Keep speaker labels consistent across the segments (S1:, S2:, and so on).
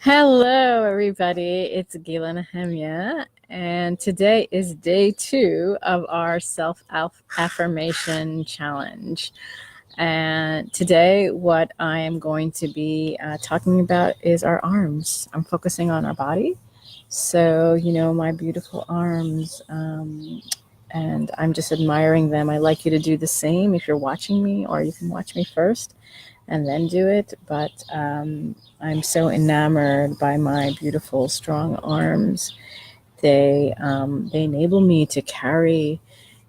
S1: Hello, everybody. It's Gila Nehemia, and today is day 2 of our self-affirmation challenge. And today, what I am going to be talking about is our arms. I'm focusing on our body. So, my beautiful arms, and I'm just admiring them. I'd like you to do the same if you're watching me, or you can watch me first and then do it. But I'm so enamored by my beautiful, strong arms. They enable me to carry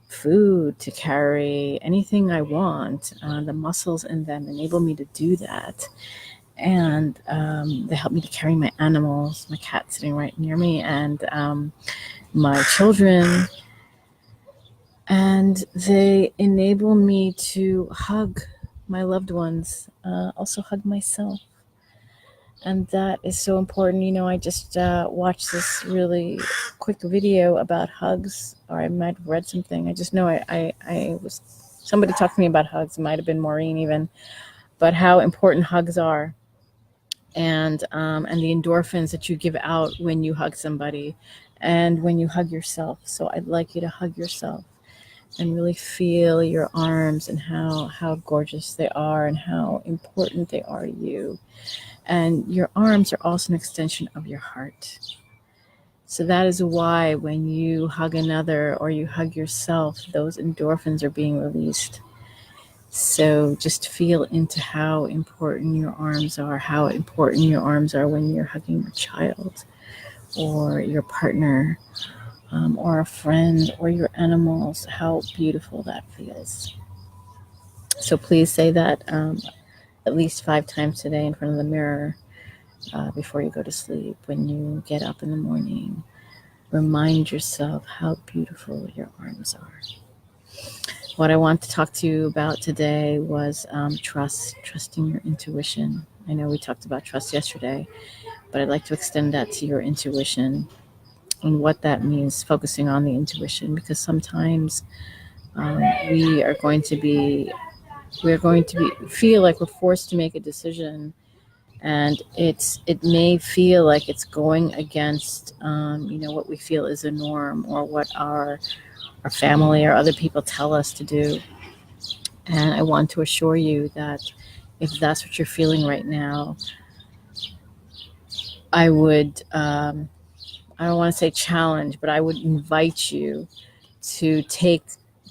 S1: food, to carry anything I want. The muscles in them enable me to do that. And they help me to carry my animals, my cat sitting right near me, and my children. And they enable me to hug my loved ones, also hug myself. And that is so important. I just watched this really quick video about hugs, or I might have read something. I just know I was, somebody talked to me about hugs. It might have been Maureen even, but how important hugs are. And the endorphins that you give out when you hug somebody and when you hug yourself. So I'd like you to hug yourself and really feel your arms and how gorgeous they are and how important they are to you. And your arms are also an extension of your heart. So that is why when you hug another or you hug yourself, those endorphins are being released. So just feel into how important your arms are, how important your arms are when you're hugging your child or your partner, or a friend or your animals, how beautiful that feels. So please say that at least 5 times today in front of the mirror before you go to sleep. When you get up in the morning, remind yourself how beautiful your arms are. What I want to talk to you about today was trusting your intuition. I know we talked about trust yesterday, but I'd like to extend that to your intuition and what that means, focusing on the intuition, because sometimes we're going to be feel like we're forced to make a decision, and it may feel like it's going against what we feel is a norm, or what our family or other people tell us to do. And I want to assure you that if that's what you're feeling right now, I would I don't want to say challenge, but I would invite you to take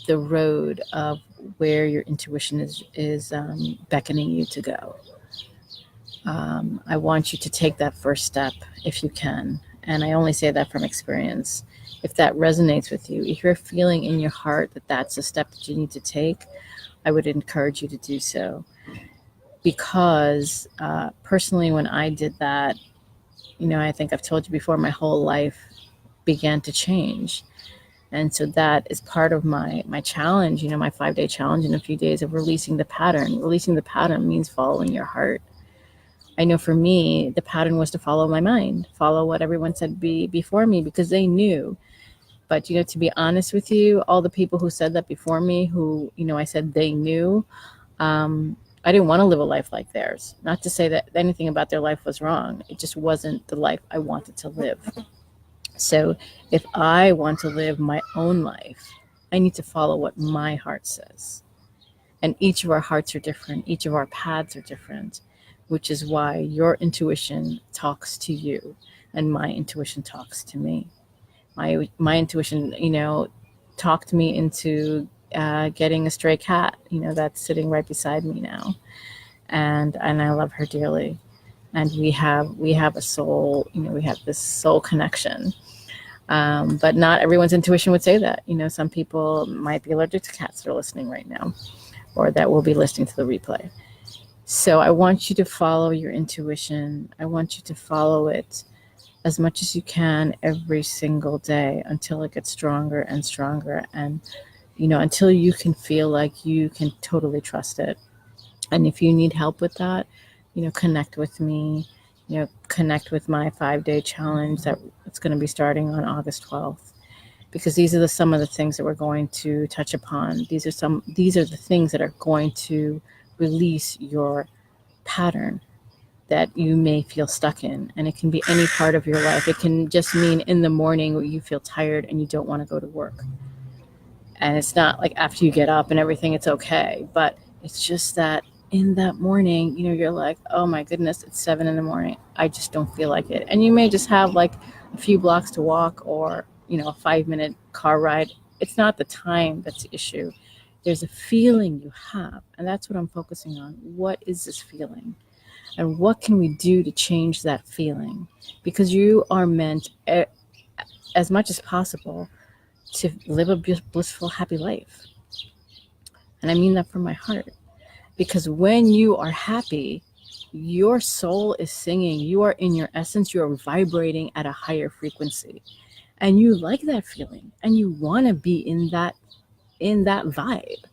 S1: the road of where your intuition is beckoning you to go. I want you to take that first step if you can. And I only say that from experience. If that resonates with you, if you're feeling in your heart that that's a step that you need to take, I would encourage you to do so. Because personally, when I did that, I think I've told you before, my whole life began to change. And so that is part of my challenge, my 5-day challenge in a few days of releasing the pattern. Releasing the pattern means following your heart. I know for me, the pattern was to follow my mind, follow what everyone said before me, because they knew. But, to be honest with you, all the people who said that before me, who, I said they knew, I didn't want to live a life like theirs. Not to say that anything about their life was wrong. It just wasn't the life I wanted to live. So if I want to live my own life, I need to follow what my heart says. And each of our hearts are different. Each of our paths are different, which is why your intuition talks to you and my intuition talks to me. My intuition, talked me into getting a stray cat, that's sitting right beside me now. And I love her dearly. And we have a soul, we have this soul connection. But not everyone's intuition would say that. Some people might be allergic to cats that are listening right now, or that will be listening to the replay. So I want you to follow your intuition. I want you to follow it as much as you can every single day until it gets stronger and stronger. And, until you can feel like you can totally trust it. And if you need help with that, connect with me, connect with my 5-day challenge that it's going to be starting on August 12th. Because these are some of the things that we're going to touch upon. These are the things that are going to release your pattern, that you may feel stuck in. And it can be any part of your life. It can just mean in the morning where you feel tired and you don't want to go to work. And it's not like after you get up and everything, it's okay. But it's just that in that morning, you're like, oh my goodness, it's 7 a.m. I just don't feel like it. And you may just have like a few blocks to walk or, a 5-minute car ride. It's not the time that's the issue. There's a feeling you have. And that's what I'm focusing on. What is this feeling? And what can we do to change that feeling? Because you are meant, as much as possible, to live a blissful, happy life. And I mean that from my heart. Because when you are happy, your soul is singing. You are in your essence. You are vibrating at a higher frequency. And you like that feeling. And you want to be in that vibe.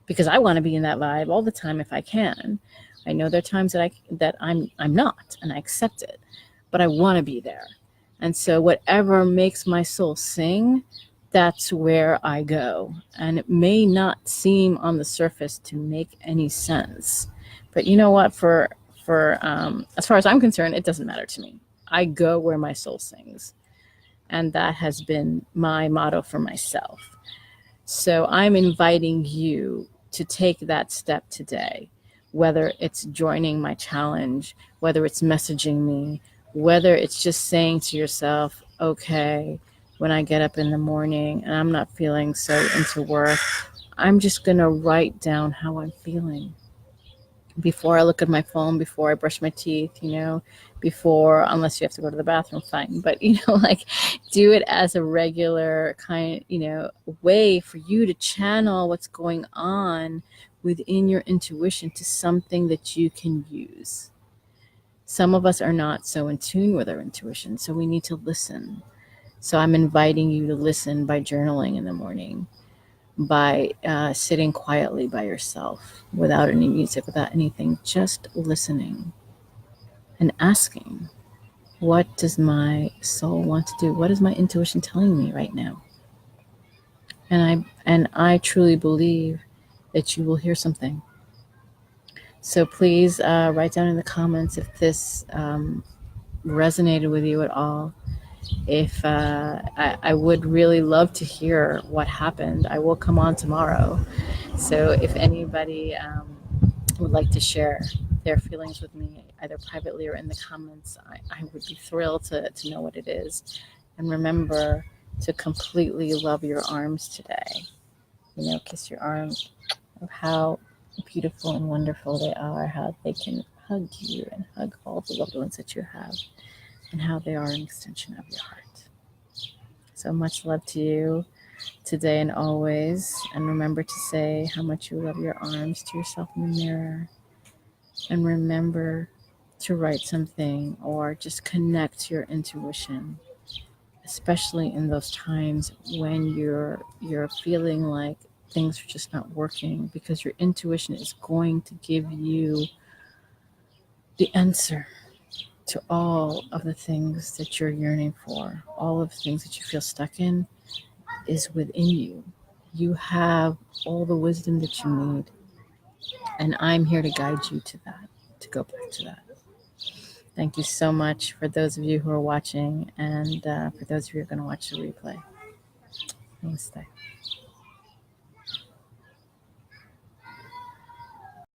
S1: Because I want to be in that vibe all the time if I can. I know there are times that I'm not, and I accept it. But I want to be there. And so whatever makes my soul sing, that's where I go. And it may not seem on the surface to make any sense. But you know what? For as far as I'm concerned, it doesn't matter to me. I go where my soul sings. And that has been my motto for myself. So I'm inviting you to take that step today, whether it's joining my challenge, whether it's messaging me, whether it's just saying to yourself, okay, when I get up in the morning and I'm not feeling so into work, I'm just going to write down how I'm feeling before I look at my phone, before I brush my teeth, before, unless you have to go to the bathroom, fine. But, like do it as a regular kind, way for you to channel what's going on within your intuition to something that you can use. Some of us are not so in tune with our intuition, so we need to listen. So I'm inviting you to listen by journaling in the morning, by sitting quietly by yourself without any music, without anything, just listening and asking, what does my soul want to do? What is my intuition telling me right now? And I truly believe that you will hear something. So please write down in the comments if this resonated with you at all. If I would really love to hear what happened. I will come on tomorrow. So if anybody would like to share their feelings with me, either privately or in the comments, I would be thrilled to know what it is. And remember to completely love your arms today. Kiss your arms of how beautiful and wonderful they are, how they can hug you and hug all the loved ones that you have, and how they are an extension of your heart. So much love to you today and always. And remember to say how much you love your arms to yourself in the mirror. And remember to write something or just connect to your intuition, especially in those times when you're feeling like things are just not working, because your intuition is going to give you the answer to all of the things that you're yearning for. All of the things that you feel stuck in is within you. You have all the wisdom that you need. And I'm here to guide you to that, to go back to that. Thank you so much for those of you who are watching, and for those of you who are going to watch the replay. Namaste.